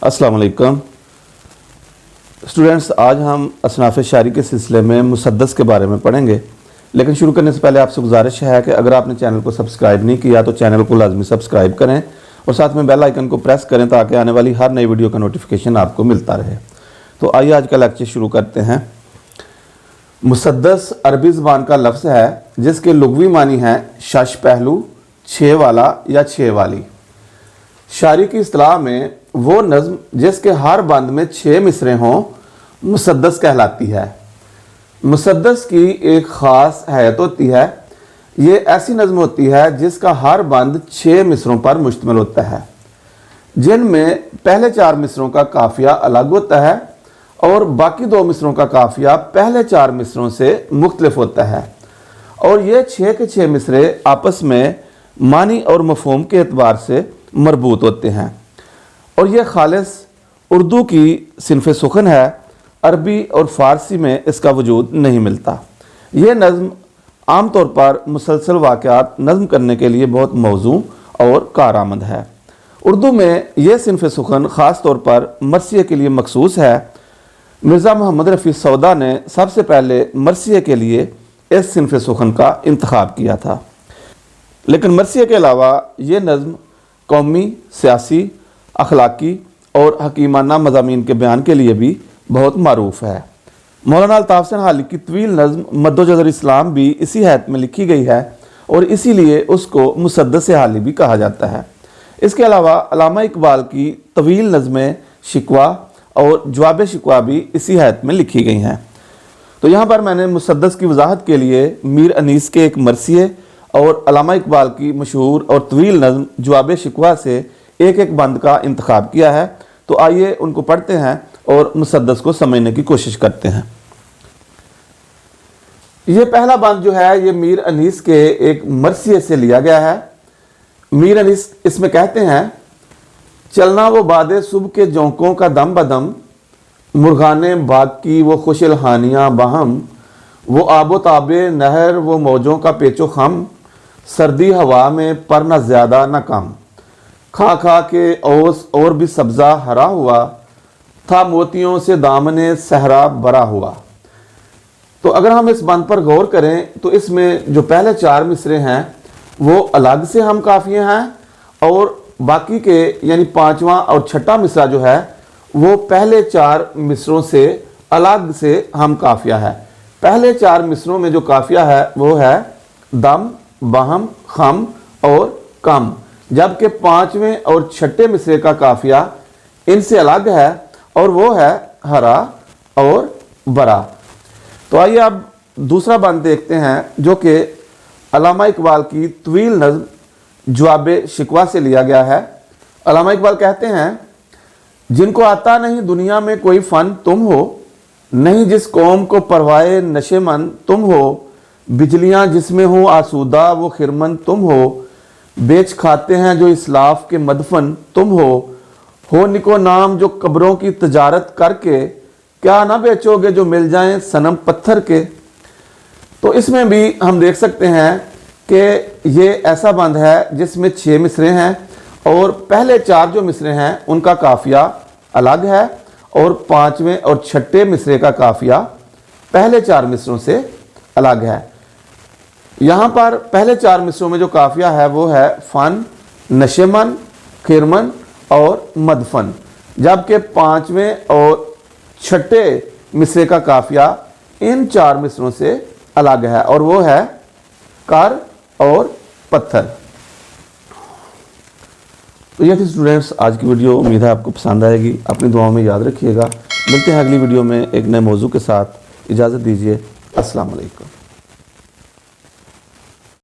अस्सलाम वालेकुम स्टूडेंट्स, आज हम असनाफ़ शायरी के सिलसिले में मुसद्दस के बारे में पढ़ेंगे। लेकिन शुरू करने से पहले आपसे गुजारिश है कि अगर आपने चैनल को सब्सक्राइब नहीं किया तो चैनल को लाजमी सब्सक्राइब करें और साथ में बेल आइकन को प्रेस करें ताकि आने वाली हर नई वीडियो का नोटिफिकेशन आपको मिलता रहे। तो आइए आज का लेक्चर शुरू करते हैं। मुसद्दस अरबी ज़बान का लफ्ज़ है जिसके लुग़वी मानी है शश पहलू, छः वाला या छः वाली। शायरी की इस्तिलाह में वो नज़्म जिसके हर बंद में 6 मिसरे हों मुसद्दस कहलाती है। मुसद्दस की एक ख़ास हैत होती है, ये ऐसी नज़्म होती है जिसका हर बंद 6 मिसरों पर मुश्तमिल होता है, जिनमें पहले 4 मिसरों का काफ़िया अलग होता है और बाकी 2 मिसरों का काफ़िया पहले 4 मिसरों से मुख्तलिफ होता है। और ये 6 के 6 मिसरे आपस में मानी और मफ़हूम के एतबार से मरबूत होते हैं और यह खालिस उर्दू की सिनफ़ सुखन है। अरबी और फ़ारसी में इसका वजूद नहीं मिलता। यह नज़्म आम तौर पर मुसलसल वाक़यात नज़्म करने के लिए बहुत मौज़ू और कारआमद है। उर्दू में यह सिनफ़ सुखन ख़ास तौर पर मरसिये के लिए मखसूस है। मिर्ज़ा मोहम्मद रफ़ी सौदा ने सबसे पहले मरसिये के लिए इस सिनफ़ सुखन का इंतखाब किया था। लेकिन मरसिये के अलावा ये नज़्म कौमी, सियासी, अखलाकी और हकीमाना मज़ामीन के बयान के लिए भी बहुत मारूफ है। मौलाना अल्ताफ़ हुसैन हाली की तवील नज़्म मद्दोजज़र इस्लाम भी इसी हैत में लिखी गई है और इसीलिए उसको मुसद्दस हाली भी कहा जाता है। इसके अलावा अल्लामा इकबाल की तवील नज़्में शिकवा और जवाब शिकवा भी इसी हैत में लिखी गई हैं। तो यहाँ पर मैंने मुसद्दस की वजाहत के लिए मीर अनीस के एक मरसिये और अल्लामा इकबाल की मशहूर और तवील नज़्म जवाब शिकवा से एक एक बंद का इंतखाब किया है। तो आइए उनको पढ़ते हैं और मुसद्दस को समझने की कोशिश करते हैं। ये पहला बंद जो है ये मीर अनीस के एक मरसिये से लिया गया है। मीर अनीस इसमें कहते हैं, चलना वो बादे सुबह के जोंकों का दम बदम, मुर्गाने बाग की वो खुश इल्हानियाँ बाहम, वो आबो ताबे नहर वो मौजों का पेचो खम, सर्दी हवा में पर न ज़्यादा न कम, खा खा के ओस और भी सब्ज़ा हरा हुआ, था मोतियों से दामने सहरा भरा हुआ। तो अगर हम इस बंद पर गौर करें तो इसमें जो पहले 4 मिसरे हैं वो अलग से हम काफ़िये हैं और बाकी के यानी 5वां और 6ठा मिसरा जो है वो पहले 4 मिसरों से अलग से हम काफ़िया है। पहले 4 मिसरों में जो काफ़िया है वो है दम, बहम, खम और कम, जबकि 5वें और 6ठे मिसरे का काफ़िया इनसे अलग है और वो है हरा और बरा। तो आइए अब दूसरा बंद देखते हैं जो कि अल्लामा इकबाल की तवील नज़्म जवाब शिकवा से लिया गया है। अल्लामा इकबाल कहते हैं, जिनको आता नहीं दुनिया में कोई फ़न तुम हो, नहीं जिस कौम को परवाए नशेमन तुम हो, बिजलियाँ जिसमें हो आसूदा वो खिरमन तुम हो, बेच खाते हैं जो इस्लाफ के मदफन तुम हो निको नाम जो कब्रों की तजारत करके, क्या ना बेचोगे जो मिल जाएं सनम पत्थर के। तो इसमें भी हम देख सकते हैं कि ये ऐसा बंद है जिसमें 6 मिसरे हैं और पहले 4 जो मिसरे हैं उनका काफ़िया अलग है और 5वें और 6ठे मिसरे का काफ़िया पहले 4 मिसरों से अलग है। यहाँ पर पहले 4 मिसरों में जो काफ़िया है वो है फ़न, नशेमन, खिरमन और मदफन, जबकि 5वें और 6ठे मिसरे का काफ़िया इन 4 मिसरों से अलग है और वो है कर और पत्थर। तो ये थी स्टूडेंट्स आज की वीडियो। उम्मीद है आपको पसंद आएगी। अपनी दुआओं में याद रखिएगा। मिलते हैं अगली वीडियो में एक नए मौजू के साथ। इजाज़त दीजिए। अस्सलाम वालेकुम।